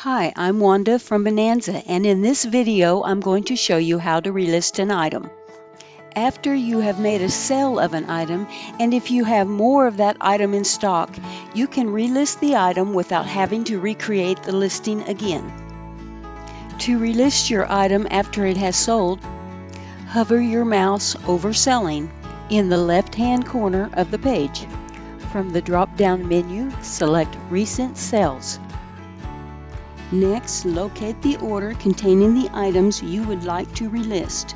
Hi, I'm Wanda from Bonanza, and in this video I'm going to show you how to relist an item. After you have made a sale of an item, and if you have more of that item in stock, you can relist the item without having to recreate the listing again. To relist your item after it has sold, hover your mouse over Selling in the left-hand corner of the page. From the drop-down menu, select Recent Sales. Next, locate the order containing the items you would like to relist.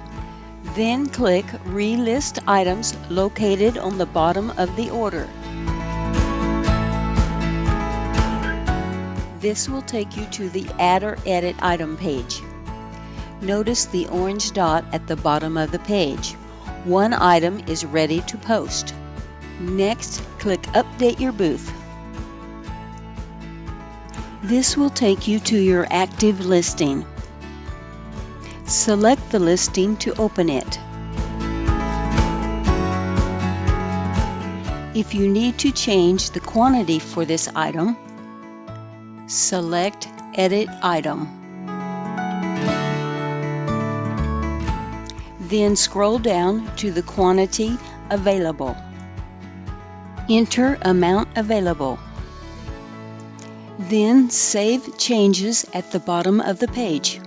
Then click Relist Items located on the bottom of the order. This will take you to the Add or Edit Item page. Notice the orange dot at the bottom of the page. One item is ready to post. Next, click Update Your Booth. This will take you to your active listing. Select the listing to open it. If you need to change the quantity for this item, select Edit Item. Then scroll down to the quantity available. Enter amount available. Then save changes at the bottom of the page.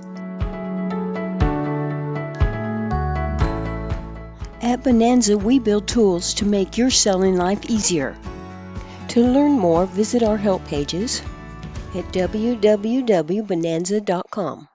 At Bonanza, we build tools to make your selling life easier. To learn more, visit our help pages at www.bonanza.com.